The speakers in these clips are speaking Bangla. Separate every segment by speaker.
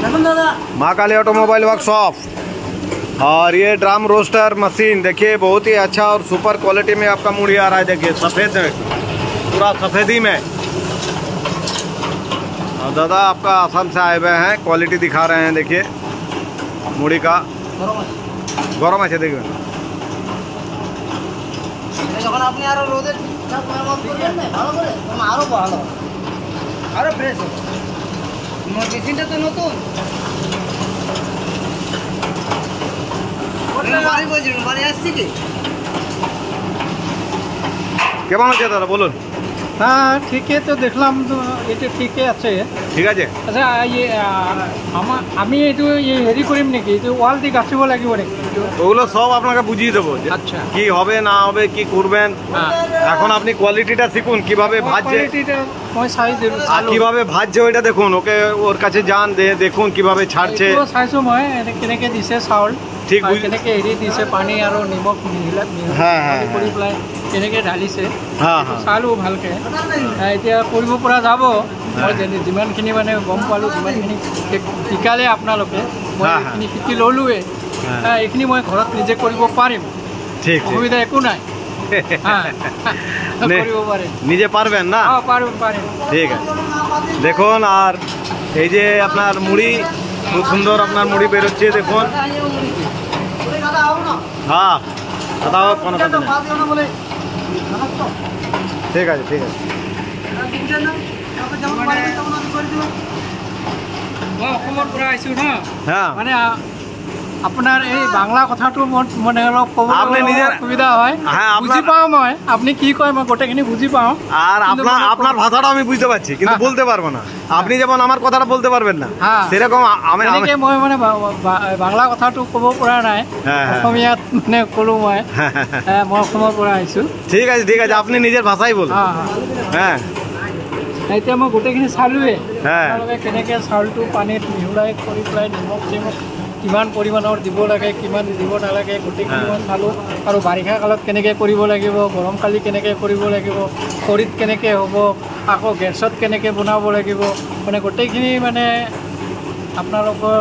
Speaker 1: माँ काली ऑटोमोबाइल वर्कशॉप। और ये ड्रम रोस्टर मशीन देखिए, बहुत ही अच्छा और सुपर क्वालिटी में आपका मुड़ी आ रहा है। देखिए सफ़ेद में, पूरा सफ़ेदी में। और दादा आपका असम से आए हुए हैं, क्वालिटी दिखा रहे हैं। देखिए मुड़ी का गरम আছে देखिए।
Speaker 2: যখন আপনি আরো রোদে ঠিকঠাক মেরামত করবেন না ভালো করে, আরো ভালো আরো ফ্রেশ হবে। মেশিনটা তো নতুন, বাড়ি বলছিলেন, বাড়ি আসছি কি
Speaker 1: কেমন আছে দাদা বলুন?
Speaker 3: হ্যাঁ ঠিকই তো দেখলাম, তো এটা ঠিকই আছে।
Speaker 1: ঠিক আছে।
Speaker 3: আচ্ছা আমি এইটো হেৰি কৰিম নেকি, এইটো ৱাল দি গাঁঠিব লাগিব নেকি?
Speaker 1: ওগুলো সব আপনাকে বুঝিয়ে দেবো
Speaker 3: আচ্ছা
Speaker 1: কি হবে না হবে, কি করবেন। এখন আপনি কোয়ালিটিটা শিখুন, কিভাবে ভাজছে।
Speaker 3: মই চাই দিলোঁ,
Speaker 1: কিভাবে ভাজছে ওইটা দেখুন, ওকে ওর কাছে যান, দেখুন কিভাবে ছাড়ছে।
Speaker 3: চাইছোঁ মই কেনেকৈ দিছে চাউল,
Speaker 1: ঠিক
Speaker 3: কেনেকৈ হেৰি দিছে, পানী আৰু নিমখ মিহলাই কৰি পেলাই কেনেকৈ ঢালিছে চালোঁ ভালকৈ। এতিয়া কৰিব পৰা যাব। মই যিমানখিনি মানে গম পালোঁ, যিমানখিনি শিকালে আপোনালোকে, মই এইখিনি শিকি ল'লোৱে। এইখিনি মই ঘৰত নিজে কৰিব পাৰিম, অসুবিধা একো নাই। কৰিব পাৰিম,
Speaker 1: নিজে পারবেন না?
Speaker 3: পারুন পারেন।
Speaker 1: ঠিক আছে, দেখুন। আর এই যে আপনার মুড়ি, খুব সুন্দর আপনার মুড়ি বেরোচ্ছে দেখুন। হ্যাঁ দাদা কোনো কথা নেই। ঠিক আছে ঠিক আছে।
Speaker 3: মই অসমৰ পৰা আহিছোঁ ন,
Speaker 1: হ্যাঁ
Speaker 3: মানে আপোনাৰ এই বাংলা কথাটো মানে অলপ ক'বলৈ অসুবিধা হয়। বুজি পাওঁ মই, আপুনি কি কয় মই গোটেইখিনি বুজি পাওঁ।
Speaker 1: আর আপনার ভাষাটা আমি বুঝতে পারছি, কিন্তু বলতে পারবো না। আপনি যেমন আমার কথাটা বলতে পারবেন না, সেরকম
Speaker 3: মই মানে বাংলা কথাটো ক'ব পৰা নাই, অসমীয়াত মানে ক'লোঁ মই। মই অসমৰ পৰা আহিছোঁ।
Speaker 1: ঠিক আছে ঠিক আছে, আপনি নিজের ভাষাই বলুন। হ্যাঁ
Speaker 3: এতিয়া মই গোটেইখিনি চালোঁৱে, আপোনালোকে কেনেকৈ চাউলটো পানীত মিহলাই কৰি পেলাই নিমখ চিমখ কিমান পৰিমাণৰ দিব লাগে, কিমান দিব নালাগে, গোটেইখিনি মই চালোঁ। আৰু বাৰিষা কালত কেনেকৈ কৰিব লাগিব, গৰম কালি কেনেকৈ কৰিব লাগিব, খৰিত কেনেকৈ হ'ব, আকৌ গেছত কেনেকৈ বনাব লাগিব, মানে গোটেইখিনি মানে আপোনালোকৰ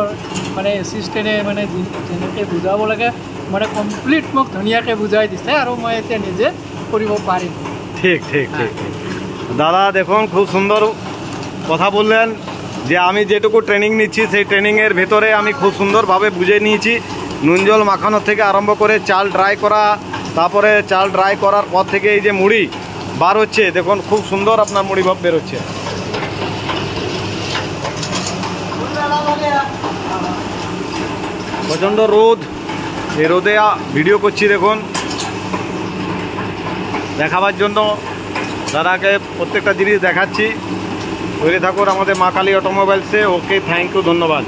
Speaker 3: মানে এছিষ্টেণ্টে মানে যেনেকৈ বুজাব লাগে মানে কমপ্লিট মোক ধুনীয়াকৈ বুজাই দিছে, আৰু মই এতিয়া নিজে কৰিব পাৰিম।
Speaker 1: ঠিক ঠিক ঠিক। দাদা দেখুন খুব সুন্দর কথা বললেন, যে আমি যেটুকু ট্রেনিং নিচ্ছি সেই ট্রেনিংয়ের ভেতরে আমি খুব সুন্দরভাবে বুঝে নিয়েছি। নুন জল মাখানো থেকে আরম্ভ করে চাল ড্রাই করা, তারপরে চাল ড্রাই করার পর থেকে এই যে মুড়ি বার হচ্ছে দেখুন, খুব সুন্দর আপনার মুড়ি ভাব বেরোচ্ছে। প্রচণ্ড রোদ, এই রোদে ভিডিও করছি দেখুন, দেখাবার জন্য দাদাকে প্রত্যেকটা জিনিস দেখাচ্ছি। তৈরি থাকুন আমাদের মা কালী অটোমোবাইলসে। ওকে, থ্যাংক ইউ, ধন্যবাদ।